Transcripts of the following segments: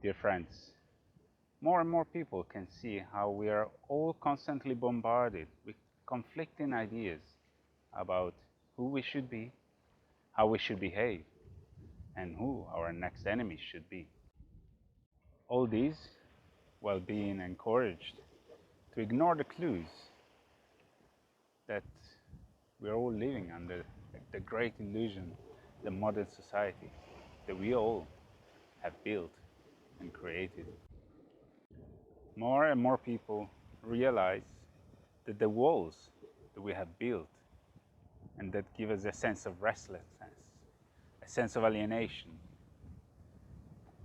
Dear friends, more and more people can see how we are all constantly bombarded with conflicting ideas about who we should be, how we should behave, and who our next enemy should be. All these while being encouraged to ignore the clues that we are all living under the great illusion, the modern society that we all have built and created. More and more people realize that the walls that we have built and that give us a sense of restlessness, a sense of alienation,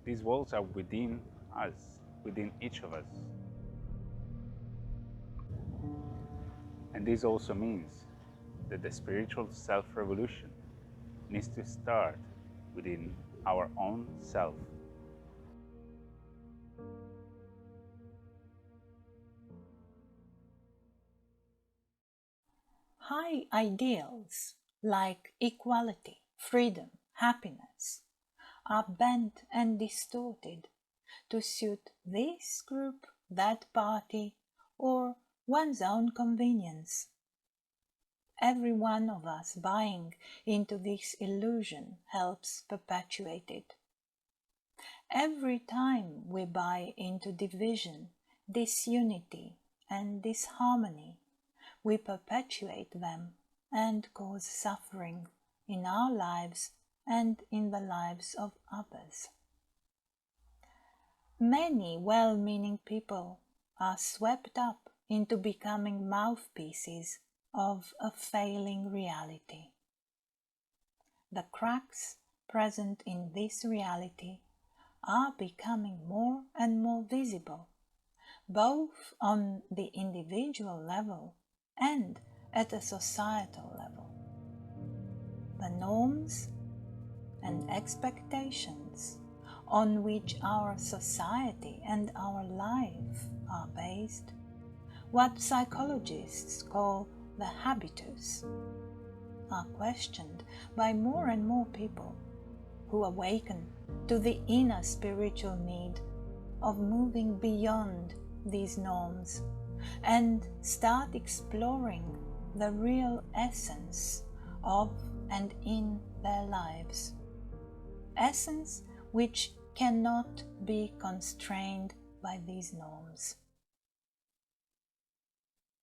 these walls are within us, within each of us. And this also means that the spiritual self-revolution needs to start within our own self. High ideals like equality, freedom, happiness are bent and distorted to suit this group, that party, or one's own convenience. Every one of us buying into this illusion helps perpetuate it. Every time we buy into division, disunity, and disharmony, we perpetuate them and cause suffering in our lives and in the lives of others. Many well-meaning people are swept up into becoming mouthpieces of a failing reality. The cracks present in this reality are becoming more and more visible, both on the individual level and at a societal level. The norms and expectations on which our society and our life are based, what psychologists call the habitus, are questioned by more and more people who awaken to the inner spiritual need of moving beyond these norms and start exploring the real essence of and in their lives. Essence which cannot be constrained by these norms.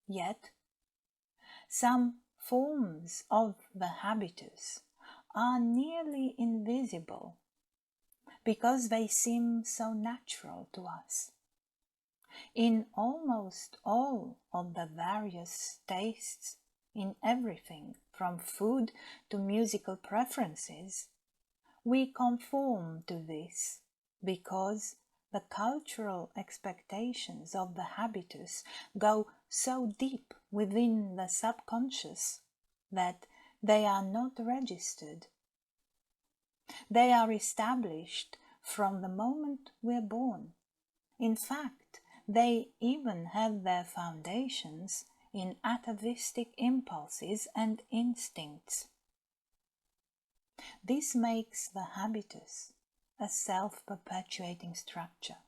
Yet, some forms of the habitus are nearly invisible because they seem so natural to us. In almost all of the various tastes, in everything from food to musical preferences, we conform to this because the cultural expectations of the habitus go so deep within the subconscious that they are not registered. They are established from the moment we're born. In fact, they even have their foundations in atavistic impulses and instincts. This makes the habitus a self-perpetuating structure,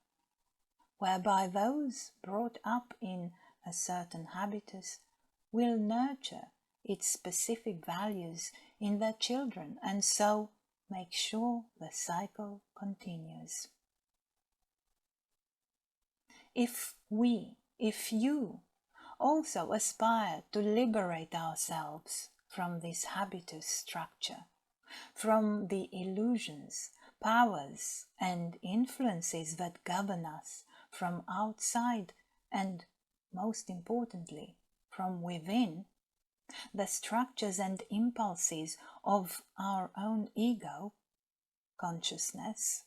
whereby those brought up in a certain habitus will nurture its specific values in their children and so make sure the cycle continues. If you also aspire to liberate ourselves from this habitus structure, from the illusions, powers, and influences that govern us from outside and, most importantly, from within, the structures and impulses of our own ego, consciousness,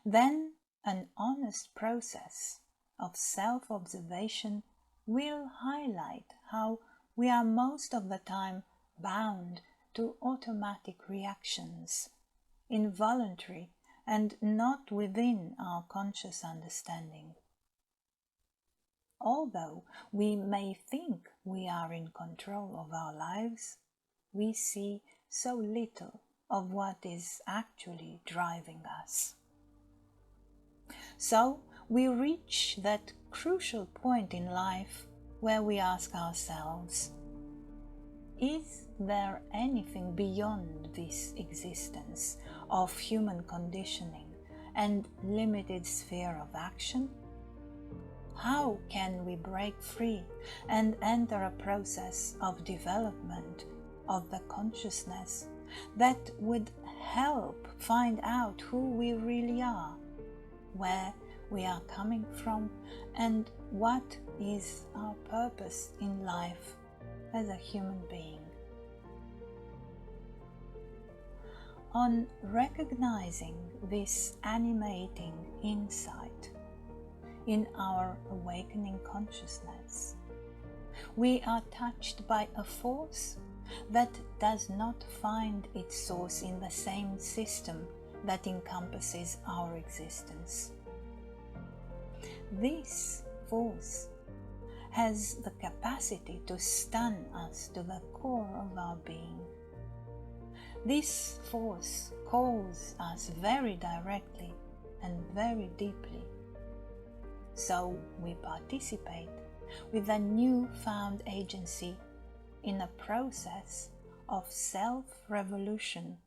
then an honest process of self-observation will highlight how we are most of the time bound to automatic reactions, involuntary and not within our conscious understanding. Although we may think we are in control of our lives, we see so little of what is actually driving us. So we reach that crucial point in life where we ask ourselves, is there anything beyond this existence of human conditioning and limited sphere of action? How can we break free and enter a process of development of the consciousness that would help find out who we really are, where we are coming from, and what is our purpose in life as a human being? On recognizing this animating insight in our awakening consciousness, we are touched by a force that does not find its source in the same system that encompasses our existence. This force has the capacity to stun us to the core of our being. This force calls us very directly and very deeply. So we participate with a newfound agency in a process of self-revolution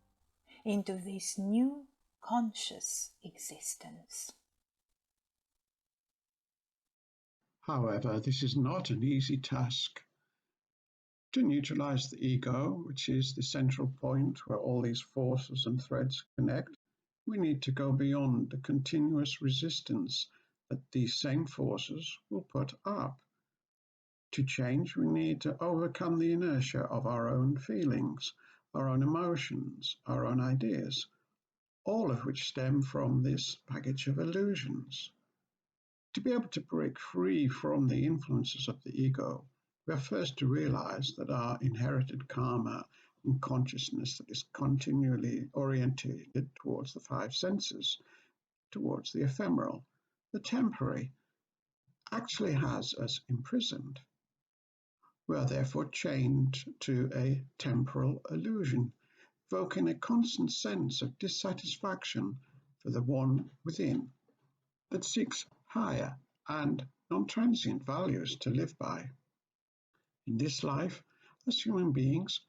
into this new conscious existence. However, this is not an easy task. To neutralize the ego, which is the central point where all these forces and threads connect, we need to go beyond the continuous resistance that these same forces will put up. To change, we need to overcome the inertia of our own feelings, our own emotions, our own ideas, all of which stem from this baggage of illusions. To be able to break free from the influences of the ego, we have first to realize that our inherited karma and consciousness that is continually orientated towards the five senses, towards the ephemeral, the temporary, actually has us imprisoned. We are therefore chained to a temporal illusion, evoking a constant sense of dissatisfaction for the one within that seeks higher and non-transient values to live by. In this life, as human beings,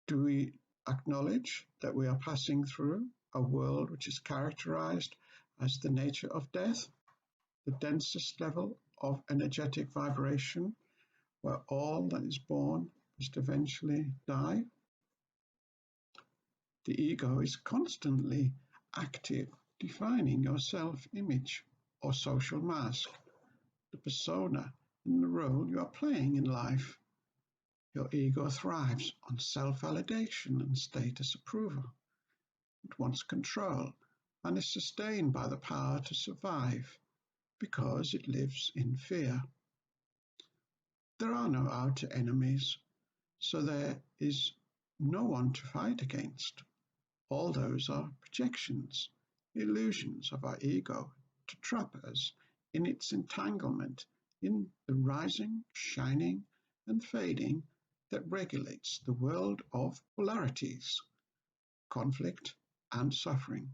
do we acknowledge that we are passing through a world which is characterized as the nature of death, the densest level of energetic vibration, where all that is born must eventually die? The ego is constantly active, defining your self-image or social mask, the persona and the role you are playing in life. Your ego thrives on self-validation and status approval. It wants control and is sustained by the power to survive because it lives in fear. There are no outer enemies, so there is no one to fight against. All those are projections, illusions of our ego to trap us in its entanglement in the rising, shining, and fading that regulates the world of polarities, conflict, and suffering.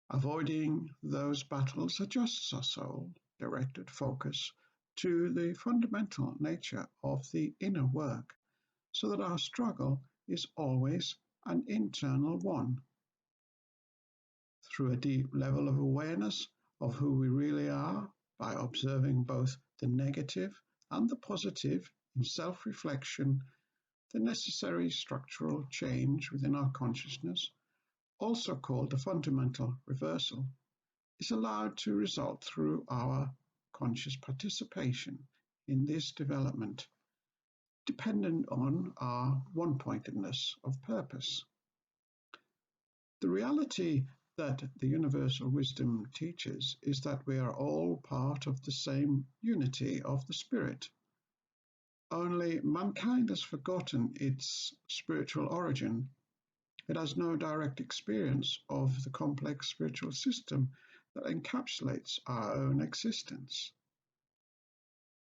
Avoiding those battles adjusts our soul directed focus to the fundamental nature of the inner work, so that our struggle is always an internal one. Through a deep level of awareness of who we really are, by observing both the negative and the positive in self-reflection, the necessary structural change within our consciousness, also called the fundamental reversal, is allowed to result through our conscious participation in this development, dependent on our one-pointedness of purpose. The reality that the universal wisdom teaches is that we are all part of the same unity of the spirit. Only mankind has forgotten its spiritual origin. It has no direct experience of the complex spiritual system that encapsulates our own existence.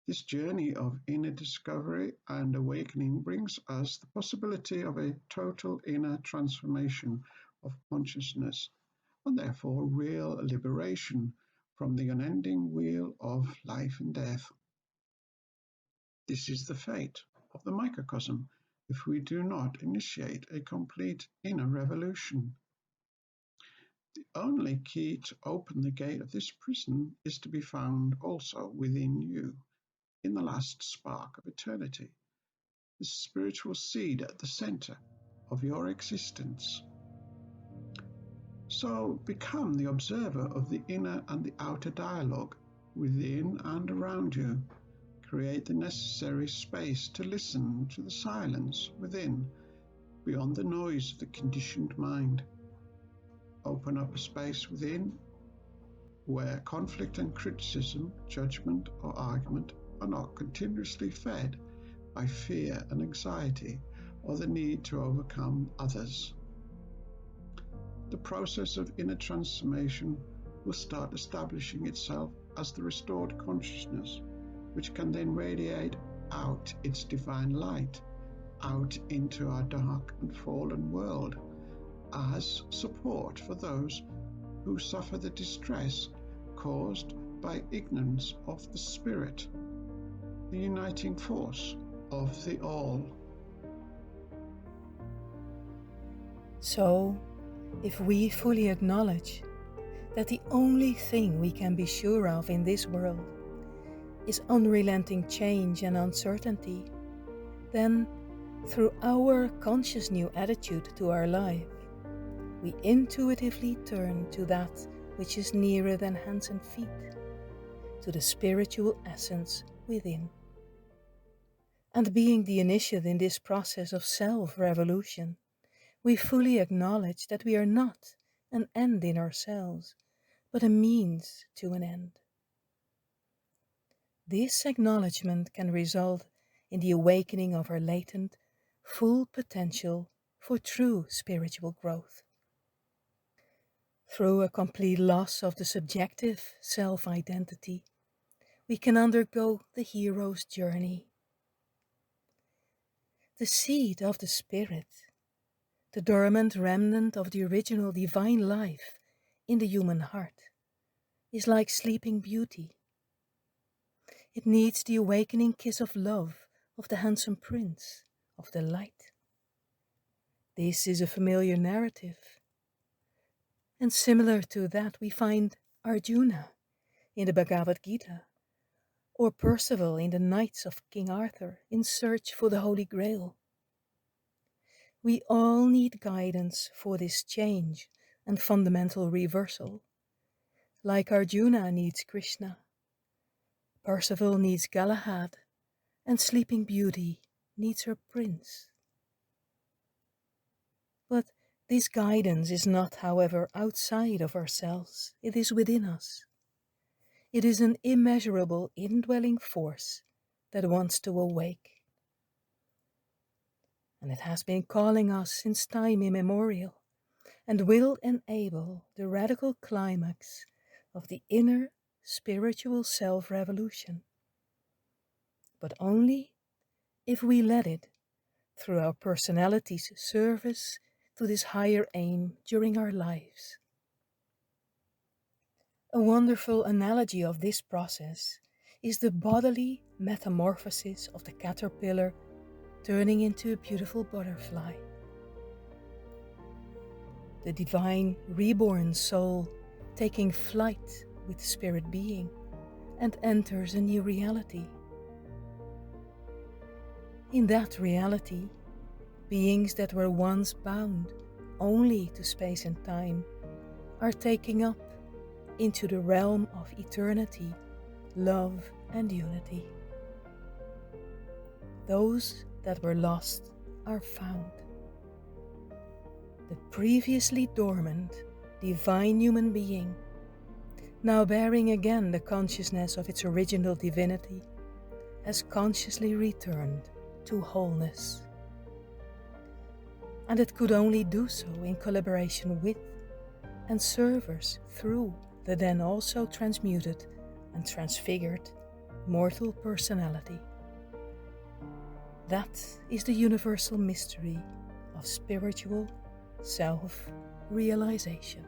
This journey of inner discovery and awakening brings us the possibility of a total inner transformation of consciousness and therefore real liberation from the unending wheel of life and death. This is the fate of the microcosm if we do not initiate a complete inner revolution. The only key to open the gate of this prison is to be found also within you, in the last spark of eternity, the spiritual seed at the center of your existence. So become the observer of the inner and the outer dialogue within and around you. Create the necessary space to listen to the silence within, beyond the noise of the conditioned mind. Open up a space within where conflict and criticism, judgment or argument are not continuously fed by fear and anxiety or the need to overcome others. The process of inner transformation will start establishing itself as the restored consciousness, which can then radiate out its divine light, out into our dark and fallen world, as support for those who suffer the distress caused by ignorance of the Spirit, the uniting force of the All. So, if we fully acknowledge that the only thing we can be sure of in this world is unrelenting change and uncertainty, then through our conscious new attitude to our life, we intuitively turn to that which is nearer than hands and feet, to the spiritual essence within. And being the initiate in this process of self-revolution, we fully acknowledge that we are not an end in ourselves, but a means to an end. This acknowledgement can result in the awakening of our latent, full potential for true spiritual growth. Through a complete loss of the subjective self-identity, we can undergo the hero's journey. The seed of the Spirit, the dormant remnant of the original divine life in the human heart, is like sleeping beauty. It needs the awakening kiss of love of the handsome prince of the light. This is a familiar narrative. And similar to that we find Arjuna in the Bhagavad Gita, or Percival in the Knights of King Arthur in search for the Holy Grail. We all need guidance for this change and fundamental reversal. Like Arjuna needs Krishna, Percival needs Galahad, and Sleeping Beauty needs her prince. But this guidance is not, however, outside of ourselves. It is within us. It is an immeasurable indwelling force that wants to awake. And it has been calling us since time immemorial, and will enable the radical climax of the inner spiritual self-revolution. But only if we let it through our personality's service to this higher aim during our lives. A wonderful analogy of this process is the bodily metamorphosis of the caterpillar turning into a beautiful butterfly. The divine reborn soul taking flight with spirit being and enters a new reality. In that reality, beings that were once bound only to space and time are taking up into the realm of eternity, love and unity. Those that were lost are found. The previously dormant, divine human being, now bearing again the consciousness of its original divinity, has consciously returned to wholeness. And it could only do so in collaboration with and servers through the then also transmuted and transfigured mortal personality. That is the universal mystery of spiritual self-realization.